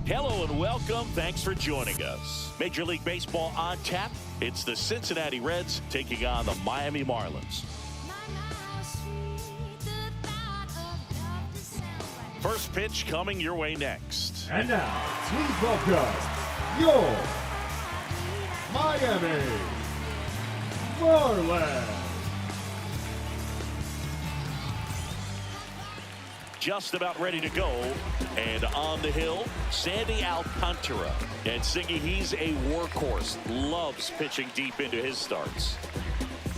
Hello and welcome. Thanks for joining us. Major League Baseball on tap. It's the Cincinnati Reds taking on the Miami Marlins. First pitch coming your way next. And now, please welcome your Miami Marlins. Just about ready to go, and on the hill, Sandy Alcantara. And Singy, he's a workhorse, loves pitching deep into his starts.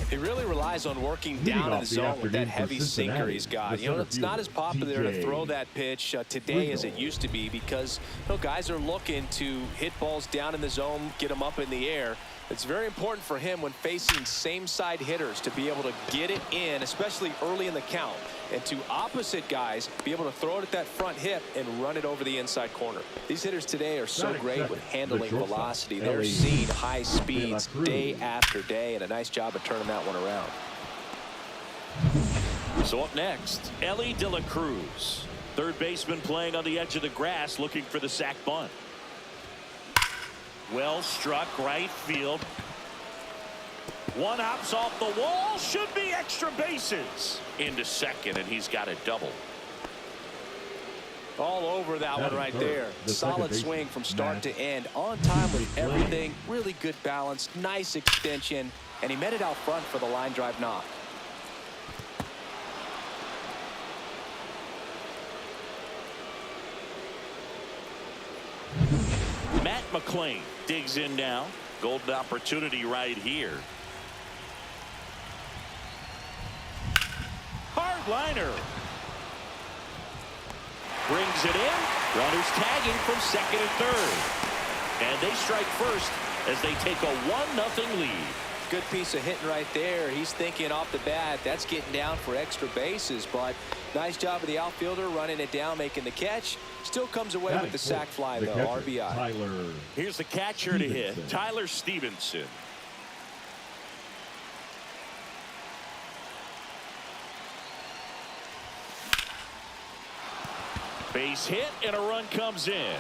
He really relies on working down in the zone with that heavy sinker he's got. You know, it's not as popular to throw that pitch today as it used to be because, you know, guys are looking to hit balls down in the zone, get them up in the air. It's very important for him when facing same-side hitters to be able to get it in, especially early in the count, and to opposite guys be able to throw it at that front hip and run it over the inside corner. These hitters today are so great with handling velocity. They're seeing high speeds day after day, and a nice job of turning that one around. So up next, Ellie De La Cruz, third baseman playing on the edge of the grass, looking for the sac bunt. Well struck, right field. One hops off the wall, should be extra bases. Into second, and he's got a double. All over that one right there. Solid swing from start to end. On time with everything. Really good balance. Nice extension. And he met it out front for the line drive knock. Matt McClain digs in now. Golden opportunity right here. Hard liner. Brings it in. Runners tagging from second and third. And they strike first as they take a 1-0 lead. Good piece of hitting right there. He's thinking off the bat, that's getting down for extra bases, but nice job of the outfielder running it down, making the catch. Still comes away with the sac fly, though. RBI. Here's the catcher to hit, Tyler Stevenson. Base hit, and a run comes in.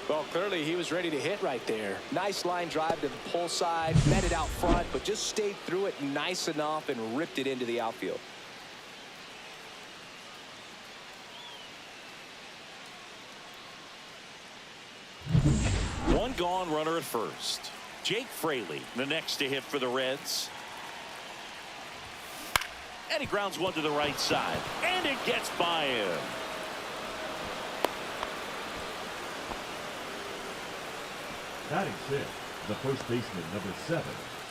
Well, clearly he was ready to hit right there. Nice line drive to the pull side, met it out front, but just stayed through it nice enough and ripped it into the outfield. One gone, runner at first. Jake Fraley, the next to hit for the Reds. And he grounds one to the right side, and it gets by him. Batting fifth, the first baseman, number 7,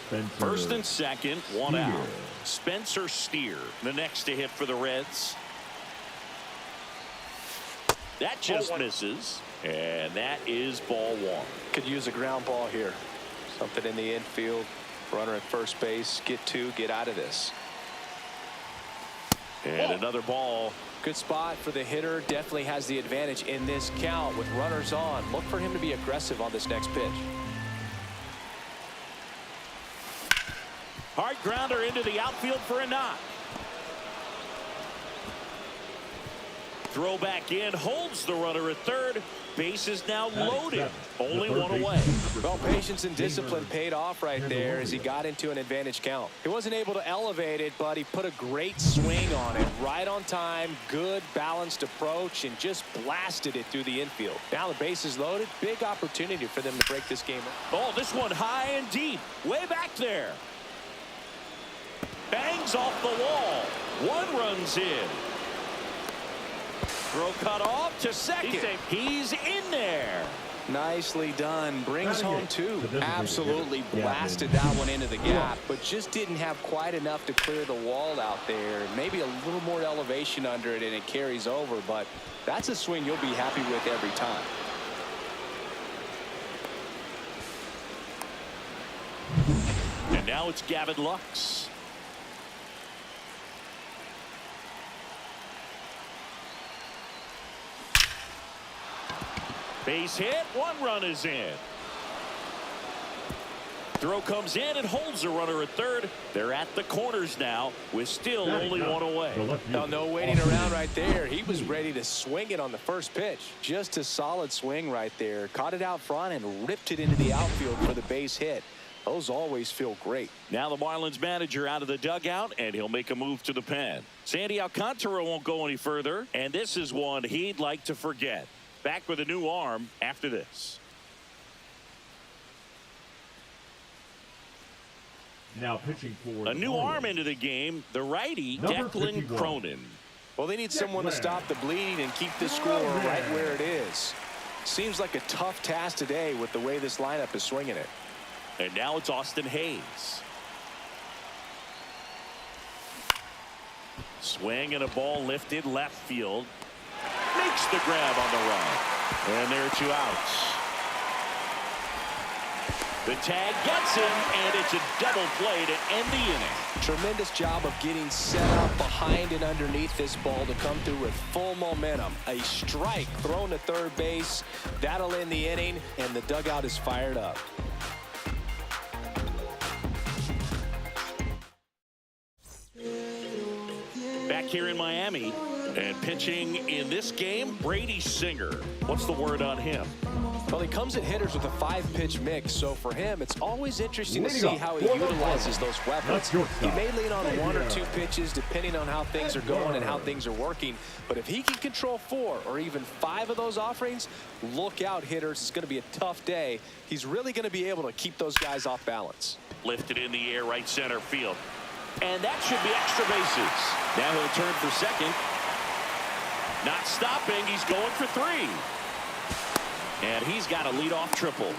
Spencer. First and second, one out. Spencer Steer, the next to hit for the Reds. That just misses, and that is ball one. Could use a ground ball here. Something in the infield. Runner at first base. Get two, get out of this. And another ball. Good spot for the hitter. Definitely has the advantage in this count with runners on. Look for him to be aggressive on this next pitch. Hard grounder into the outfield for a knock. Throw back in, holds the runner at third. Base is now loaded. Only one away. Well, patience and discipline paid off right there as he got into an advantage count. He wasn't able to elevate it, but he put a great swing on it. Right on time, good balanced approach, and just blasted it through the infield. Now the base is loaded. Big opportunity for them to break this game up. Oh, this one high and deep. Way back there. Bangs off the wall. One runs in. Throw cut off to second. He's in there. Nicely done. Brings home two. Absolutely blasted that one into the gap, but just didn't have quite enough to clear the wall out there. Maybe a little more elevation under it and it carries over, but that's a swing you'll be happy with every time. And now it's Gavin Lux. Base hit, one run is in. Throw comes in and holds the runner at third. They're at the corners now with still only one away. No waiting around right there. He was ready to swing it on the first pitch. Just a solid swing right there. Caught it out front and ripped it into the outfield for the base hit. Those always feel great. Now the Marlins manager out of the dugout, and he'll make a move to the pen. Sandy Alcantara won't go any further, and this is one he'd like to forget. Back with a new arm after this. Now pitching for a new arm into the game, the righty, Declan Cronin. Well, they need someone to stop the bleeding and keep this score right where it is. Seems like a tough task today with the way this lineup is swinging it. And now it's Austin Hayes. Swing and a ball lifted left field. Makes the grab on the run. And there are 2 outs. The tag gets him, and it's a double play to end the inning. Tremendous job of getting set up behind and underneath this ball to come through with full momentum. A strike thrown to third base. That'll end the inning, and the dugout is fired up. Back here in Miami, and pitching in this game, Brady Singer. What's the word on him? Well, he comes at hitters with a 5-pitch mix, so for him, it's always interesting to see how he utilizes those weapons. He may lean on 1 or 2 pitches depending on how things are going and how things are working, but if he can control 4 or even 5 of those offerings, look out, hitters. It's going to be a tough day. He's really going to be able to keep those guys off balance. Lifted in the air, right center field. And that should be extra bases. Now he'll turn for second. Not stopping. He's going for 3. And he's got a leadoff triple.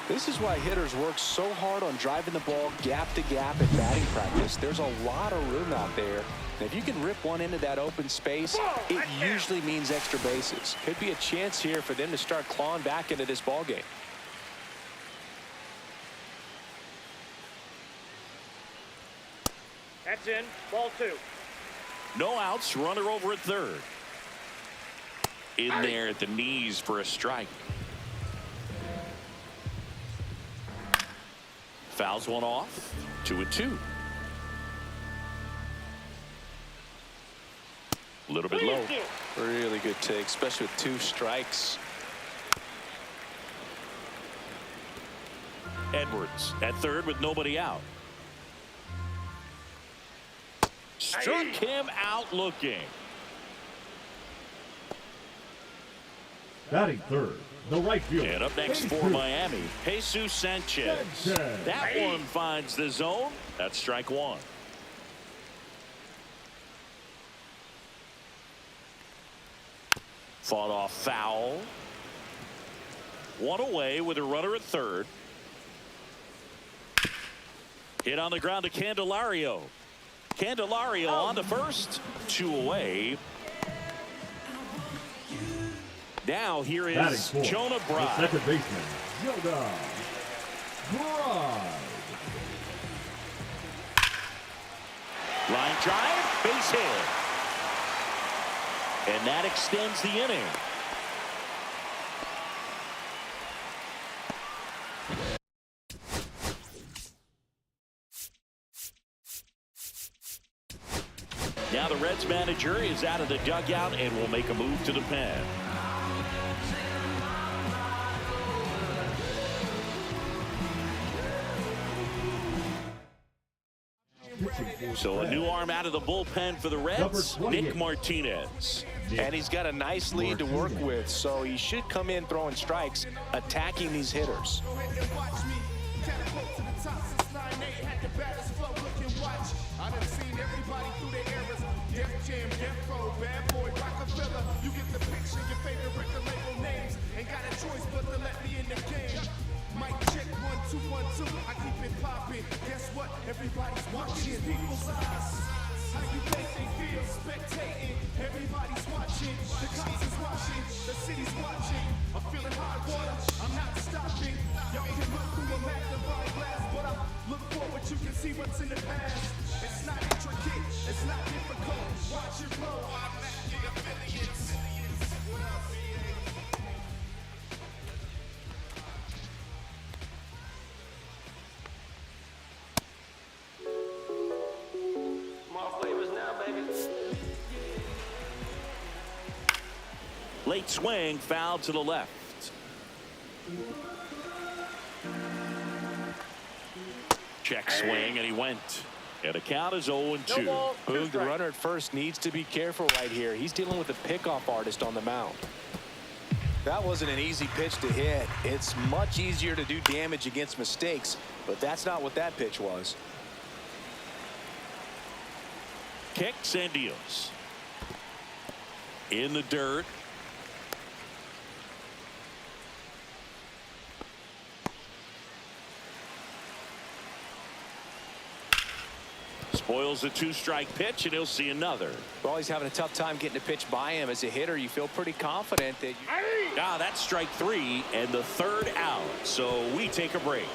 This is why hitters work so hard on driving the ball gap to gap in batting practice. There's a lot of room out there. And if you can rip one into that open space, it usually means extra bases. Could be a chance here for them to start clawing back into this ball game. That's in. Ball 2. No outs. Runner over at third. In there at the knees for a strike. Fouls one off. 2-2. A little bit low. Really good take, especially with 2 strikes. Edwards at third with nobody out. Struck him out looking. Batting third, the right fielder. And up next for Miami, Jesus Sanchez. That one finds the zone. That's strike 1. Fought off foul. 1 away with a runner at third. Hit on the ground to Candelario. Candelario on the first. 2 away. Now here is Jonah Bride. Second baseman, Jonah Bride. Line drive, base hit. And that extends the inning. Now the Reds manager is out of the dugout and will make a move to the pen. So a new arm out of the bullpen for the Reds, Nick Martinez. And he's got a nice lead to work with, so he should come in throwing strikes, attacking these hitters. Everybody's watching people's eyes. How you think they feel? Spectating. Everybody's watching. The cops is watching. The city's watching. I'm feeling hot water. I'm not stopping. Y'all can look through a magnifying glass, but I look forward. You can see what's in the past. It's not intricate. It's not difficult. Watch it roll. I'm acting affiliates. Late swing, foul to the left. Check swing, and he went. And the count is 0-2. Boog, the runner at first needs to be careful right here. He's dealing with a pickoff artist on the mound. That wasn't an easy pitch to hit. It's much easier to do damage against mistakes, but that's not what that pitch was. Kicks and deals. In the dirt. Spoils the 2-strike pitch, and he'll see another. Well, he's having a tough time getting a pitch by him. As a hitter, you feel pretty confident that That's strike 3 and the 3rd out. So we take a break.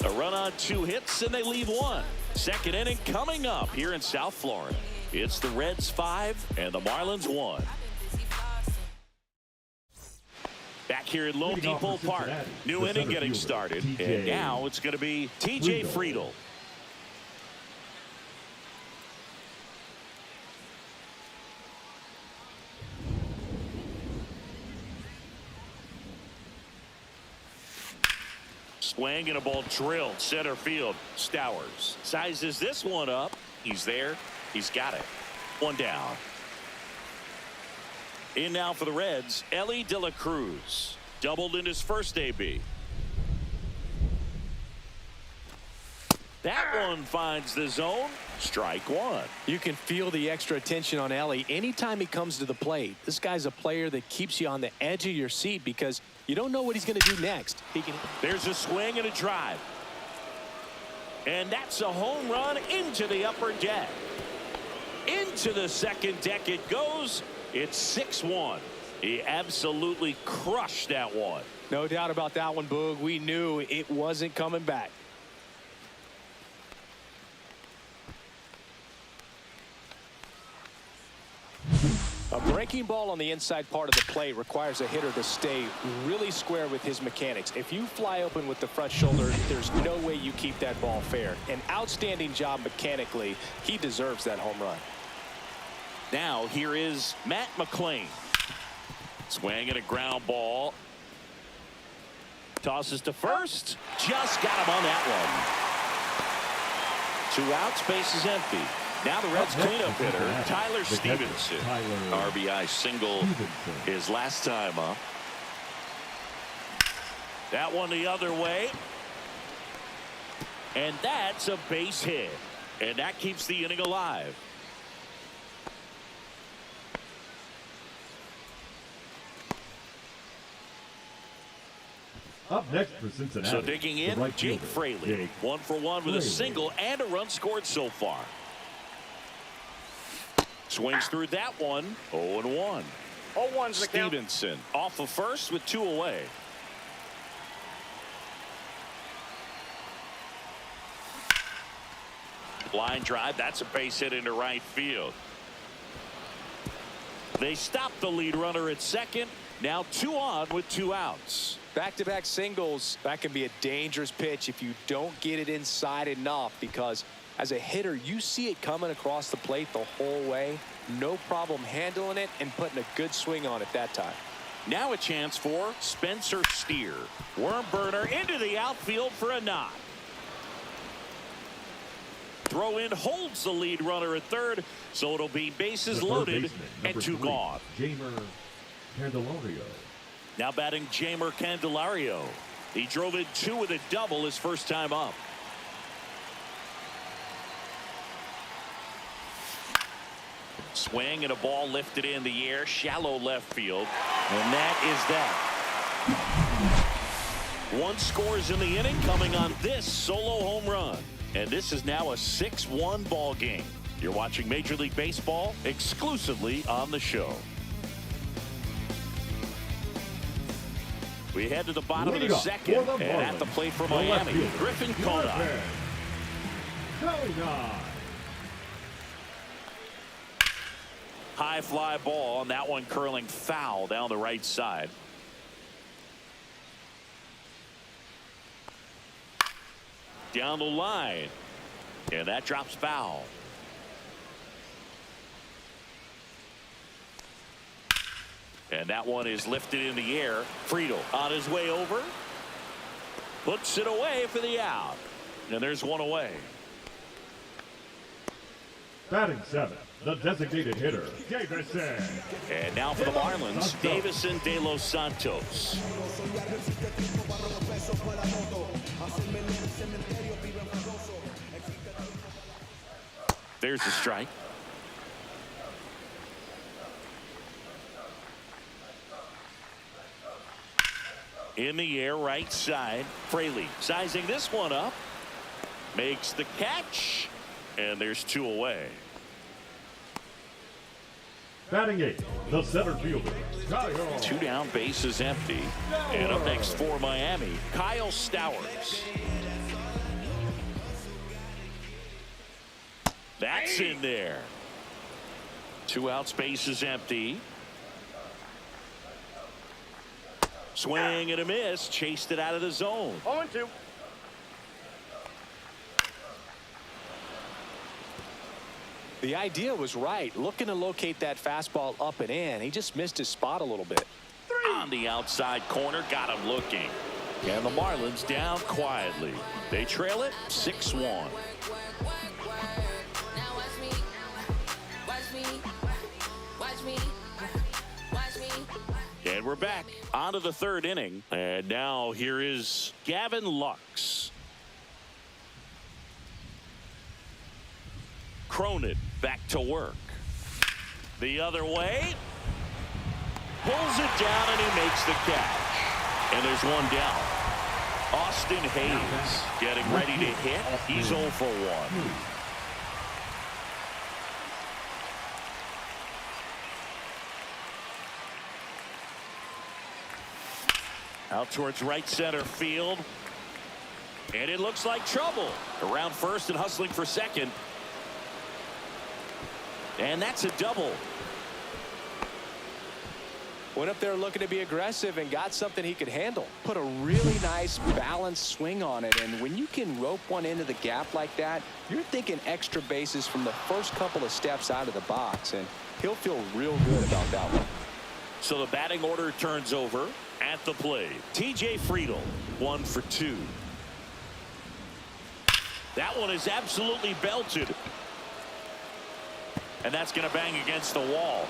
A run on 2 hits, and they leave 1. Second inning coming up here in South Florida. It's the Reds 5 and the Marlins 1. Back here at Lone Depot Park. New inning getting started. And now it's going to be TJ Friedel. Swing and a ball drilled center field. Stowers sizes this one up. He's there. He's got it. 1 down. In now for the Reds, Ellie De La Cruz. Doubled in his first AB. That one finds the zone. Strike 1. You can feel the extra attention on Ellie anytime he comes to the plate. This guy's a player that keeps you on the edge of your seat because you don't know what he's going to do next. There's a swing and a drive. And that's a home run into the upper deck. Into the second deck it goes. It's 6-1. He absolutely crushed that one. No doubt about that one, Boog. We knew it wasn't coming back. A breaking ball on the inside part of the plate requires a hitter to stay really square with his mechanics. If you fly open with the front shoulder, there's no way you keep that ball fair. An outstanding job mechanically. He deserves that home run. Now here is Matt McClain. Swing and a ground ball. Tosses to first. Just got him on that one. 2 outs, base is empty. Now the Reds cleanup hitter, Tyler Stevenson. RBI single his last time up. That one the other way. And that's a base hit. And that keeps the inning alive. Up next for Cincinnati. So digging in, right Jake fielder, Fraley. Jake 1 for 1 with a single and a run scored so far. Swings through that one. 0-1. 0-1's the count. Stevenson off of first with 2 away. Line drive. That's a base hit into right field. They stop the lead runner at second. Now 2 on with 2 outs. Back-to-back singles. That can be a dangerous pitch if you don't get it inside enough, because as a hitter, you see it coming across the plate the whole way. No problem handling it and putting a good swing on it that time. Now a chance for Spencer Steer. Worm burner into the outfield for a knock. Throw in holds the lead runner at third, so it'll be bases loaded and 2 gone. Jamer Candelario. Now batting Jamer Candelario. He drove in 2 with a double his first time up. Swing and a ball lifted in the air, shallow left field, and that is that. 1 scores in the inning coming on this solo home run, and this is now a 6-1 ball game. You're watching Major League Baseball exclusively on the show. We head to the bottom of the second, and at the plate for Miami, Griffin Conine. High fly ball, and that one curling foul down the right side. Down the line, and that drops foul. And that one is lifted in the air. Friedel on his way over. Puts it away for the out. And there's one away. Batting 7, the designated hitter, Davison. And now for the Marlins, Davison de los Santos. There's the strike. In the air, right side. Fraley sizing this one up. Makes the catch. And there's 2 away. Batting 8, the center fielder, Kyle. 2 down, bases empty. And up next for Miami, Kyle Stowers. That's in there. 2 outs, bases empty. Swing and a miss. Chased it out of the zone. 0-2. The idea was right. Looking to locate that fastball up and in. He just missed his spot a little bit. On the outside corner, got him looking. And the Marlins down quietly. They trail it 6-1. And we're back onto the 3rd inning. And now here is Gavin Lux. Cronin back to work. The other way. Pulls it down and he makes the catch. And there's 1 down. Austin Hayes getting ready to hit. He's 0 for 1. Out towards right center field. And it looks like trouble. Around first and hustling for second. And that's a double. Went up there looking to be aggressive and got something he could handle. Put a really nice balanced swing on it. And when you can rope one into the gap like that, you're thinking extra bases from the first couple of steps out of the box. And he'll feel real good about that one. So the batting order turns over at the plate. TJ Friedel, 1 for 2. That one is absolutely belted. And that's going to bang against the wall.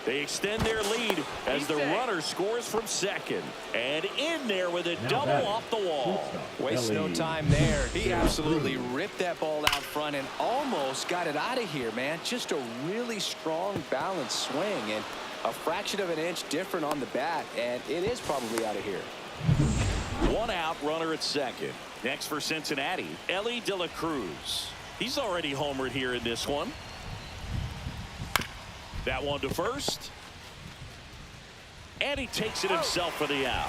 They extend their lead as the runner scores from second. And in there with a double off the wall. Wastes no time there. He absolutely ripped that ball out front and almost got it out of here, man. Just a really strong, balanced swing. And a fraction of an inch different on the bat. And it is probably out of here. 1 out, runner at second. Next for Cincinnati, Ellie De La Cruz. He's already homered here in this one. That one to first. And he takes it himself for the out.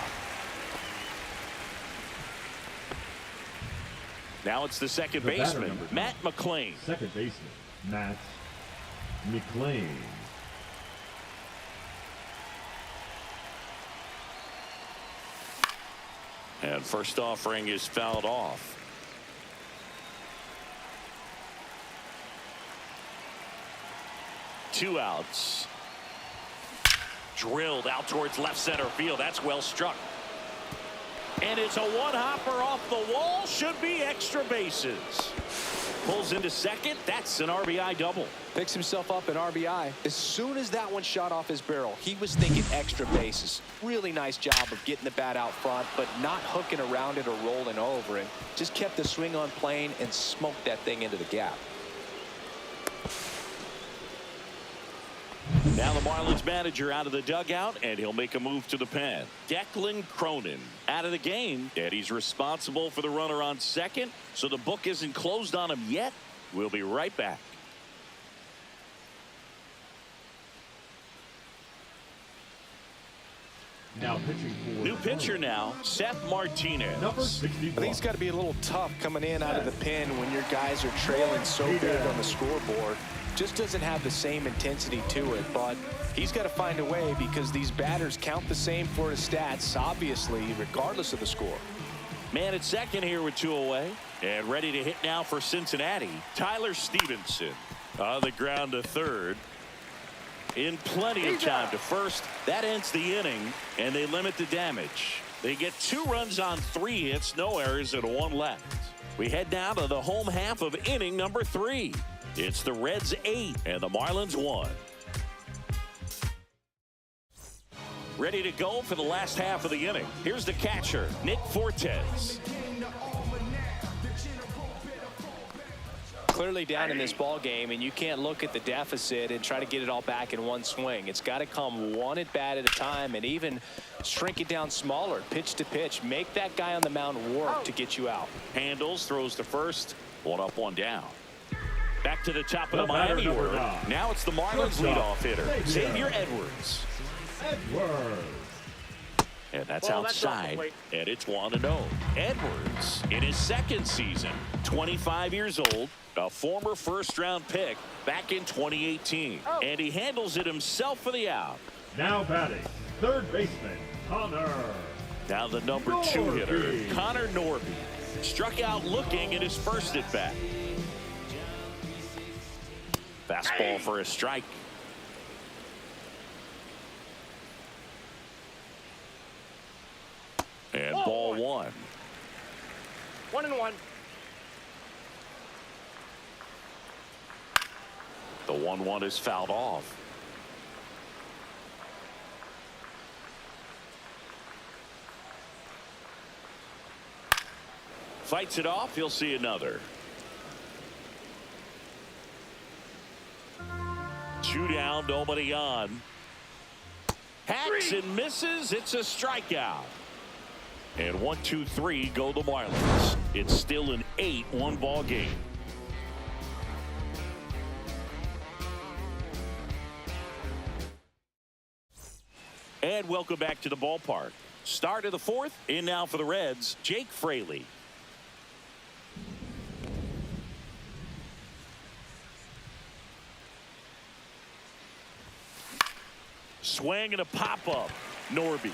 Now it's the second baseman, Matt McClain. Second baseman, Matt McClain. And first offering is fouled off. Two outs. Drilled out towards left center field. That's well struck. And it's a one-hopper off the wall. Should be extra bases. Pulls into second. That's an RBI double. Picks himself up an RBI. As soon as that one shot off his barrel, he was thinking extra bases. Really nice job of getting the bat out front, but not hooking around it or rolling over. And just kept the swing on plane and smoked that thing into the gap. Now the Marlins manager out of the dugout, and he'll make a move to the pen. Declan Cronin out of the game, and he's responsible for the runner on second, so the book isn't closed on him yet. We'll be right back. Now pitching for new pitcher now, Seth Martinez. Number 65. I think it's got to be a little tough coming in out of the pen when your guys are trailing so big on the scoreboard. Just doesn't have the same intensity to it, but he's got to find a way because these batters count the same for his stats, obviously, regardless of the score. Man at second here with two away, and ready to hit now for Cincinnati, Tyler Stevenson. On the ground to third. in plenty of time to first. That ends the inning, and they limit the damage. They get 2 runs on 3 hits, no errors, and 1 left. We head now to the home half of inning number 3. It's the Reds 8 and the Marlins 1. Ready to go for the last half of the inning. Here's the catcher, Nick Fortes. Clearly down in this ball game, and you can't look at the deficit and try to get it all back in one swing. It's got to come one at bat at a time, and even shrink it down smaller, pitch to pitch. Make that guy on the mound work to get you out. Handles, throws to first, 1 up, 1 down. Back to the top of the Miami order. Now it's the Marlins leadoff hitter, Xavier Edwards. And that's outside, and it's 1-0. Edwards, in his 2nd season, 25 years old, a former first-round pick back in 2018. And he handles it himself for the out. Now batting, third baseman, Connor. Now the number 2 hitter, Connor Norby. Struck out looking in his first at-bat. Fastball for a strike. And ball 1. 1-1. The 1-1 is fouled off. Fights it off. He'll see another. 2 down, nobody on. Hacks and misses. It's a strikeout. And 1, 2, 3 go the Marlins. It's still an 8-1 ball game. And welcome back to the ballpark. Start of the 4th. In now for the Reds, Jake Fraley. Swing and a pop-up. Norby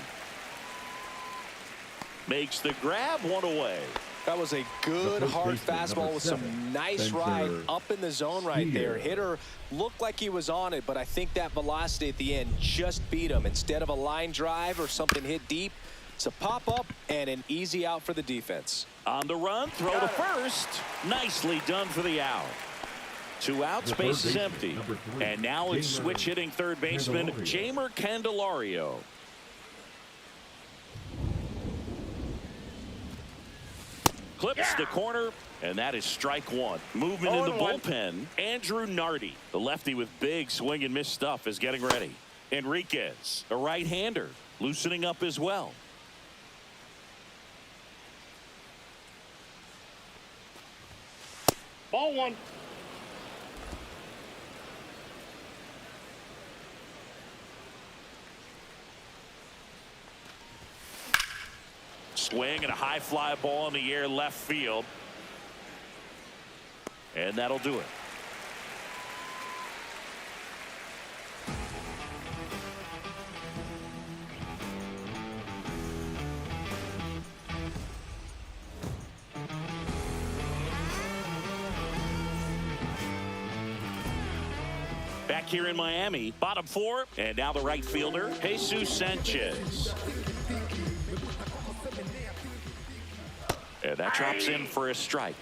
makes the grab, 1 away. That was a good hard fastball with some nice ride up in the zone right there. Hitter looked like he was on it, but I think that velocity at the end just beat him. Instead of a line drive or something hit deep, it's a pop-up and an easy out for the defense. On the run, throw to first. Nicely done for the out. 2 outs, base is empty. And now it's switch hitting third baseman Jeimer Candelario. Clips the corner, and that is strike 1. Movement in the bullpen. Andrew Nardi, the lefty with big swing and miss stuff, is getting ready. Enriquez, a right-hander, loosening up as well. Ball 1. Swing and a high fly ball in the air left field. And that'll do it. Back here in Miami, bottom 4, and now the right fielder, Jesus Sanchez. And that drops in for a strike.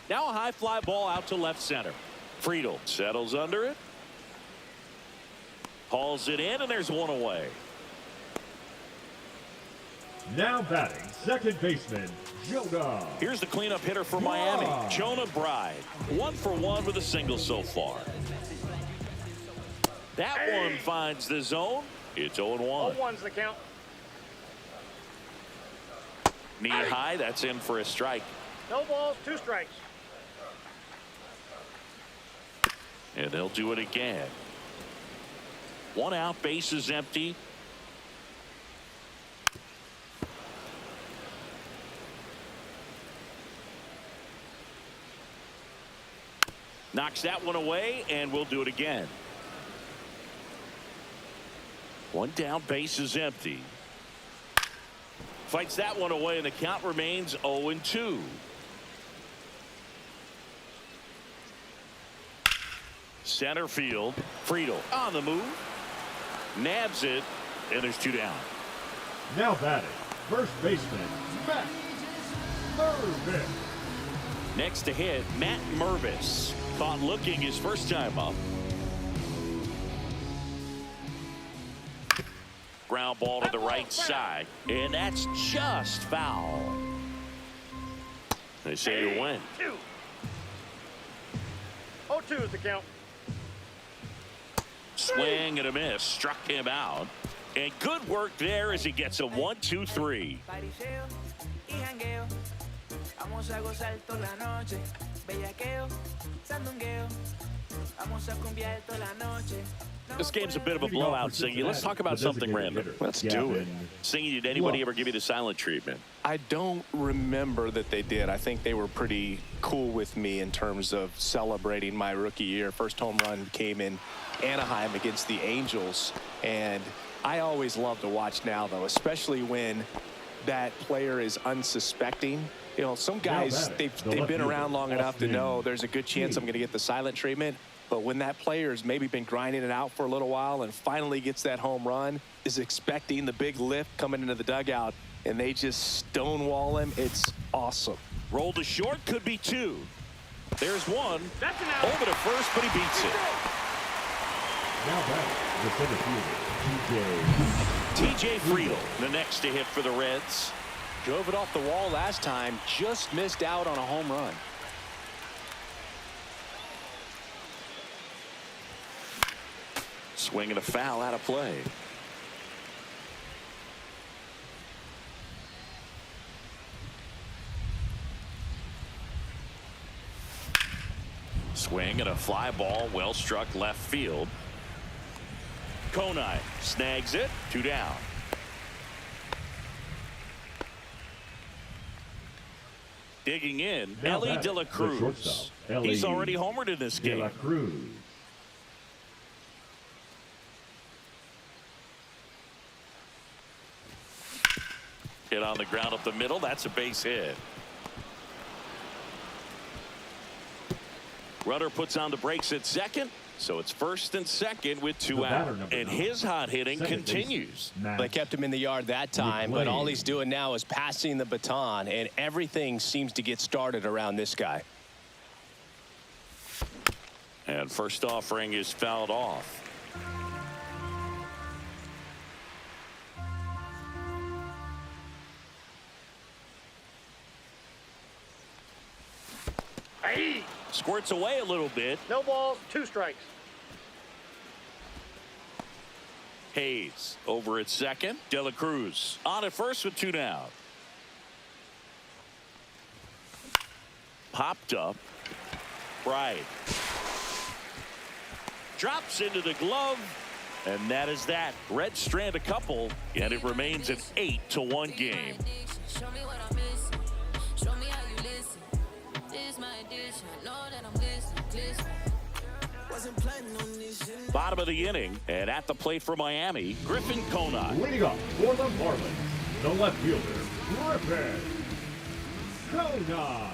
Now a high fly ball out to left center. Friedel settles under it. Hauls it in, and there's 1 away. Now batting, second baseman, Jonah. Here's the cleanup hitter for Miami, Jonah Bride. 1 for 1 with a single so far. That one finds the zone. It's 0-1. 0-1's the count. Knee high, that's in for a strike. No balls, 2 strikes. And they'll do it again. 1 out, base is empty. Knocks that one away, and we'll do it again. 1 down, base is empty. Fights that one away, and the count remains 0-2. Center field. Friedel on the move. Nabs it. And there's 2 down. Now batting, first baseman, Matt Mervis. Next to hit, Matt Mervis. Caught looking his first time up. Ground ball to the right side. And that's just foul. They say you win. 0-2 is the count. Swing and a miss. Struck him out. And good work there as he gets a 1-2-3. This game's a bit of a blowout, Singy. Let's talk about something random. Let's do it. Singy, did anybody ever give you the silent treatment? I don't remember that they did. I think they were pretty cool with me in terms of celebrating my rookie year. First home run came in Anaheim against the Angels, and I always love to watch now, though, especially when that player is unsuspecting. You know, some guys, they've been around long enough to know there's a good chance I'm going to get the silent treatment. But when that player's maybe been grinding it out for a little while and finally gets that home run, is expecting the big lift coming into the dugout, and they just stonewall him, it's awesome. Roll to short, could be 2. There's 1. That's an out. Over to first, but he beats it. Now batting, the center fielder, TJ Friedel, the next to hit for the Reds. Drove it off the wall last time, just missed out on a home run. Swing and a foul out of play. Swing and a fly ball, well struck left field. Konai snags it. 2 down. Digging in, Ellie De La Cruz. He's already homered in this game. De La Cruz. Hit on the ground up the middle. That's a base hit. Runner puts on the brakes at second. So it's first and second with 2 out. And his hot hitting continues. They kept him in the yard that time, but all he's doing now is passing the baton, and everything seems to get started around this guy. And first offering is fouled off. Hey. Squirts away a little bit. No balls, 2 strikes. Hayes over at second. De La Cruz on at first with 2 down. Popped up. Right. Drops into the glove. And that is that. Reds strand a couple, and it remains an 8-1 game. Bottom of the inning, and at the plate for Miami, Griffin Konai. Leading off for the Marlins, the left fielder, Griffin Konai.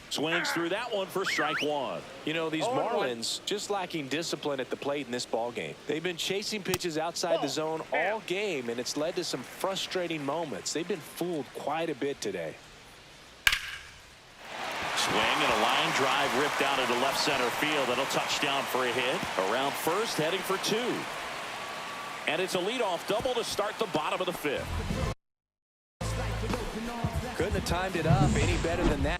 Swings through that one for strike 1. You know, these Marlins just lacking discipline at the plate in this ball game. They've been chasing pitches outside the zone all game, and it's led to some frustrating moments. They've been fooled quite a bit today. Swing and a line drive ripped out into left center field. That'll touch down for a hit. Around first, heading for 2. And it's a leadoff double to start the bottom of the 5th. Couldn't have timed it up any better than that.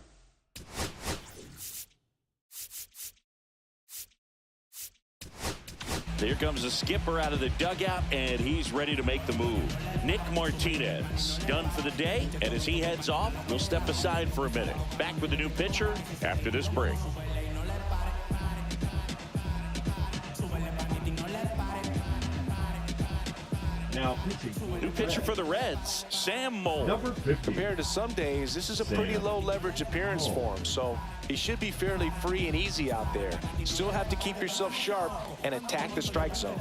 Here comes the skipper out of the dugout, and he's ready to make the move. Nick Martinez done for the day, and as he heads off, we'll step aside for a minute. Back with the new pitcher after this break. Now pitching. New pitcher for the Reds, Sam Moll. Number 50. Compared to some days, this is a pretty low leverage appearance for him, so he should be fairly free and easy out there. You still have to keep yourself sharp and attack the strike zone.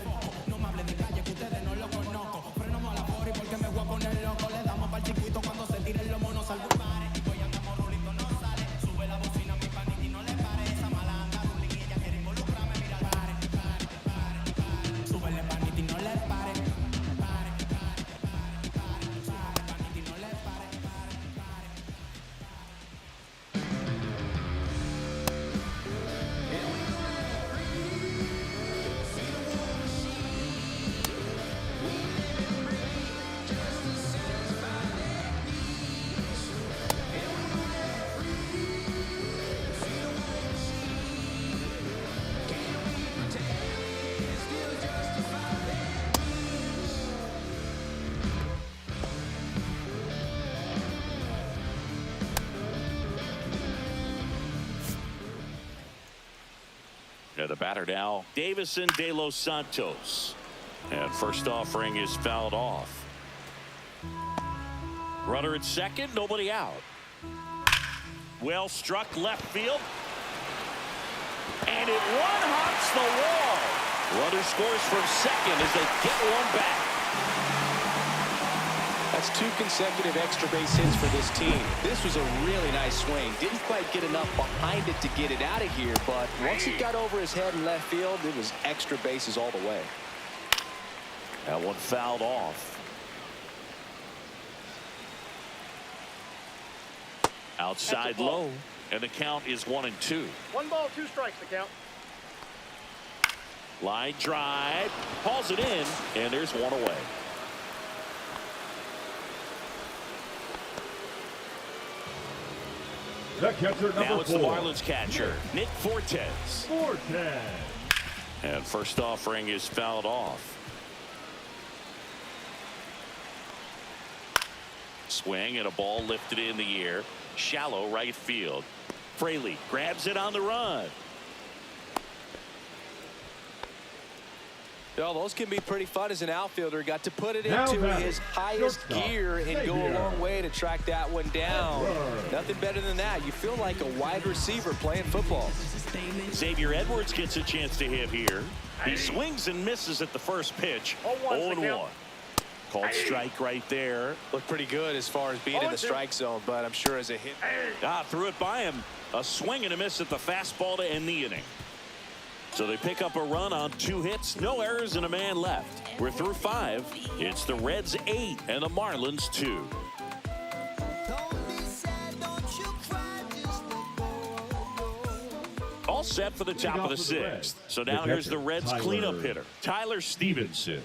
And the batter now, Davison De Los Santos. And first offering is fouled off. Runner at second, nobody out. Well struck left field. And it one-hops the wall. Runner scores from second as they get one back. That's 2 consecutive extra base hits for this team. This was a really nice swing. Didn't quite get enough behind it to get it out of here, but once it got over his head in left field, it was extra bases all the way. That one fouled off. Outside low, and the count is 1-2. 1 ball, 2 strikes the count. Line drive, hauls it in, and there's one away. The catcher number Now it's 4. the Marlins catcher, Nick Fortes. And first offering is fouled off. Swing and a ball lifted in the air. Shallow right field. Fraley grabs it on the run. Well, those can be pretty fun as an outfielder. Got to put it into his highest gear and go a long way to track that one down. Nothing better than that. You feel like a wide receiver playing football. Xavier Edwards gets a chance to hit here. He swings and misses at the first pitch. 0-1. Called strike right there. Looked pretty good as far as being in the strike zone, but I'm sure as a hit. Threw it by him. A swing and a miss at the fastball to end the inning. So they pick up a run on 2 hits, no errors, and a man left. We're through 5. It's the Reds 8 and the Marlins 2. All set for the top of the 6th. So now here's the Reds cleanup hitter, Tyler Stevenson.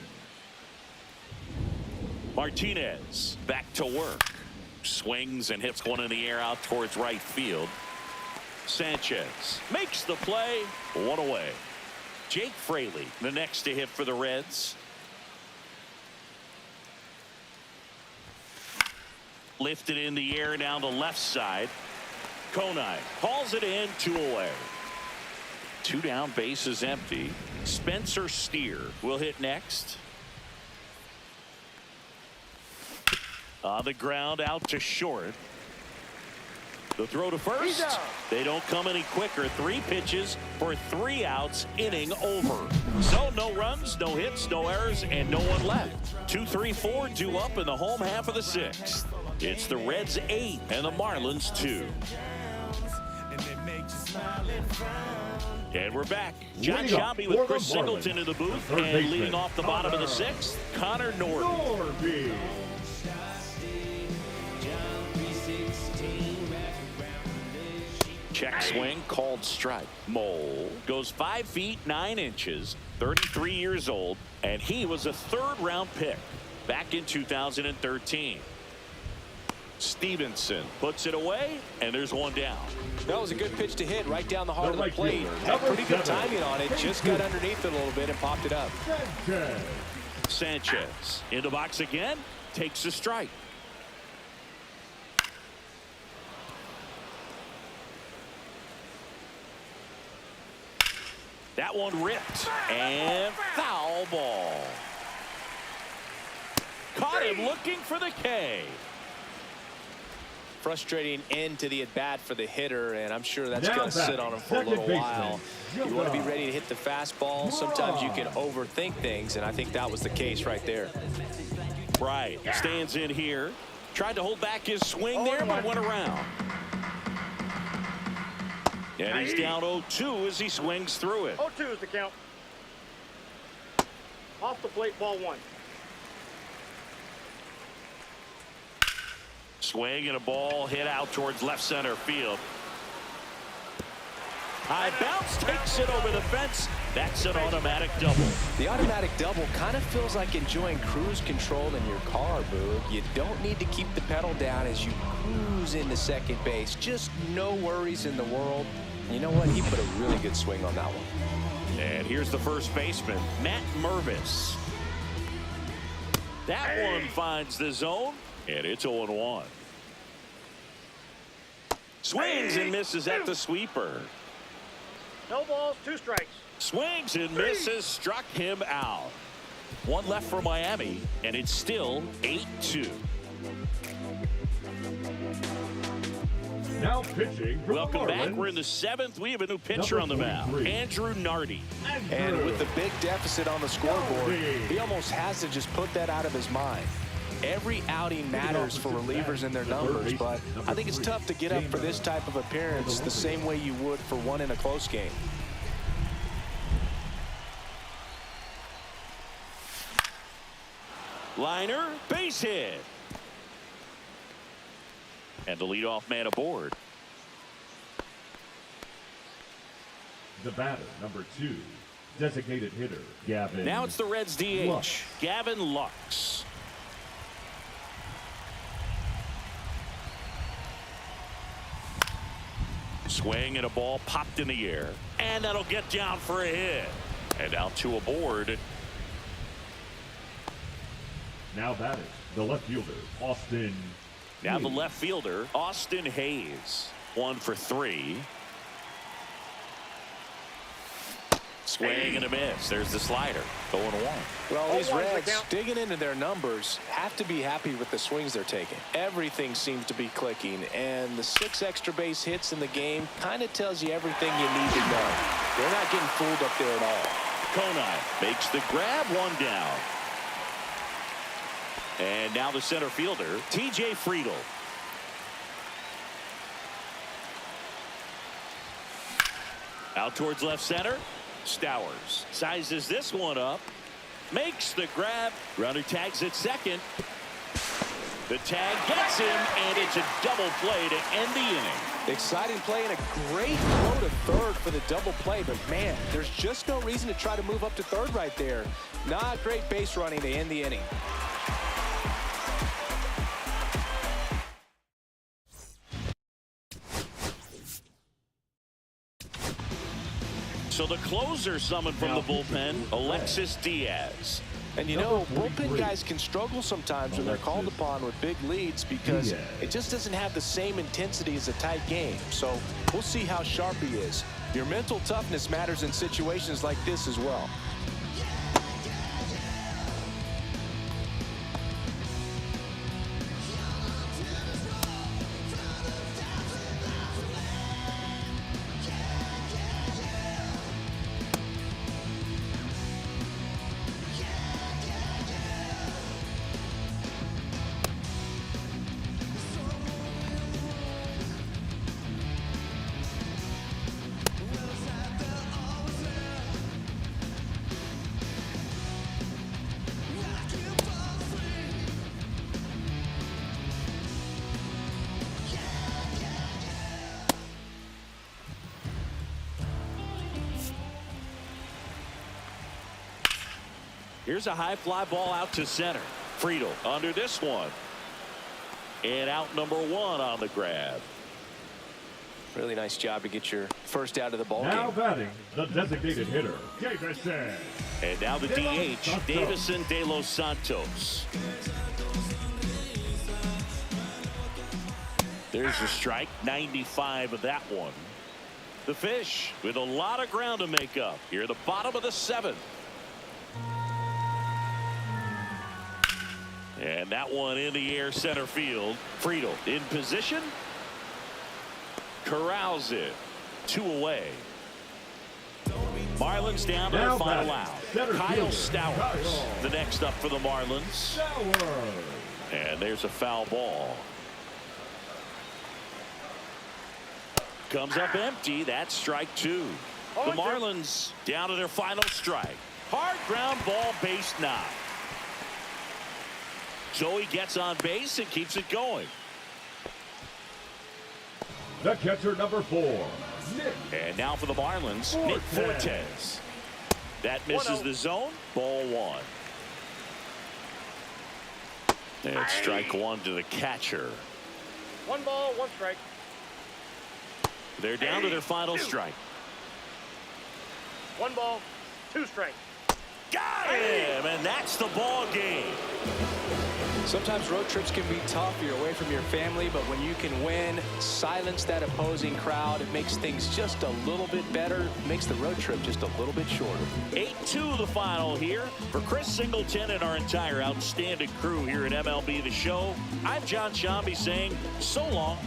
Martinez back to work. Swings and hits one in the air out towards right field. Sanchez makes the play. 1 away. Jake Fraley, the next to hit for the Reds. Lifted in the air down the left side. Konai calls it in. 2 away. 2 down, bases empty. Spencer Steer will hit next. On the ground, out to short. The throw to first. They don't come any quicker. 3 pitches for 3 outs. Inning over. So no runs, no hits, no errors, and no one left. 2-3-4 due up in the home half of the 6th. It's the Reds 8 and the Marlins 2. And we're back. John Sciambi with Chris Singleton in the booth, and leading off the bottom of the 6th, Connor Norton. Check swing, called strike. Mole goes 5 feet 9 inches, 33 years old, and he was a 3rd-round pick back in 2013. Stevenson puts it away, and there's one down. That was a good pitch to hit right down the heart of the plate. Had pretty good timing on it. Just got underneath it a little bit and popped it up. Sanchez in the box again, takes a strike. That one ripped, and foul ball. Caught him looking for the K. Frustrating end to the at-bat for the hitter, and I'm sure that's going to sit on him for a little while. You want to be ready to hit the fastball. Sometimes you can overthink things, and I think that was the case right there. Right, stands in here. Tried to hold back his swing there, but went around. And he's down 0-2 as he swings through it. 0-2 is the count. Off the plate, ball 1. Swing and a ball hit out towards left center field. High bounce takes it over the fence. That's an automatic double. The automatic double kind of feels like enjoying cruise control in your car, Boog. You don't need to keep the pedal down as you cruise into second base. Just no worries in the world. You know what? He put a really good swing on that one. And here's the first baseman, Matt Mervis. That one finds the zone, and it's 0-1. Swings and misses at the sweeper. No balls, 2 strikes. Swings and misses, struck him out. One left for Miami, and it's still 8-2. Now pitching for Welcome the Marlins. back. We're in the 7th. We have a new pitcher on the mound, Andrew Nardi. And with the big deficit on the scoreboard, he almost has to just put that out of his mind. Every outing matters for relievers and their numbers, but I think it's tough to get up for this type of appearance the same way you would for one in a close game. Liner, base hit. And the leadoff man aboard. The batter, number 2, designated hitter, Gavin. Now it's the Reds DH, Lux. Gavin Lux. Swing and a ball popped in the air. And that'll get down for a hit. And out to aboard. Now batting, the left fielder, Austin. Now the left fielder, Austin Hayes. 1 for 3. Swing and a miss. There's the slider. 0-1. Well, these 0-1's the Reds, count. digging into their numbers, have to be happy with the swings they're taking. Everything seems to be clicking, and the 6 extra base hits in the game kind of tells you everything you need to know. They're not getting fooled up there at all. Konai makes the grab, 1 down. And now the center fielder, T.J. Friedel. Out towards left center. Stowers sizes this one up. Makes the grab. Runner tags at second. The tag gets him, and it's a double play to end the inning. Exciting play and a great throw to third for the double play, but man, there's just no reason to try to move up to third right there. Not great base running to end the inning. So the closer summoned from the bullpen, Alexis Diaz. And you know, bullpen guys can struggle sometimes when they're called upon with big leads because it just doesn't have the same intensity as a tight game. So we'll see how sharp he is. Your mental toughness matters in situations like this as well. Here's a high fly ball out to center. Friedel under this one. And out number 1 on the grab. Really nice job to get your first out of the ball Now game. batting, the designated hitter, Davison. And now the DH, Davison de los Santos. There's a strike, 95 of that one. The Fish with a lot of ground to make up here at the bottom of the 7th. And that one in the air center field. Friedel in position. Corrals it. 2 away. Marlins down to their final out. Kyle Stowers, the next up for the Marlins. And there's a foul ball. Comes up empty. That's strike 2. The Marlins down to their final strike. Hard ground ball, base knock. So he gets on base and keeps it going. The catcher, number 4, Nick. And now for the Marlins, Nick Fortes. That misses the zone. Ball 1. And strike 1 to the catcher. 1 ball, 1 strike. They're down to their final strike. 1 ball, 2 strike. Got him, and that's the ball game. Sometimes road trips can be tough. You're away from your family, but when you can win, silence that opposing crowd, it makes things just a little bit better. It makes the road trip just a little bit shorter. 8-2 the final here. For Chris Singleton and our entire outstanding crew here at MLB The Show, I'm John Shambi saying so long.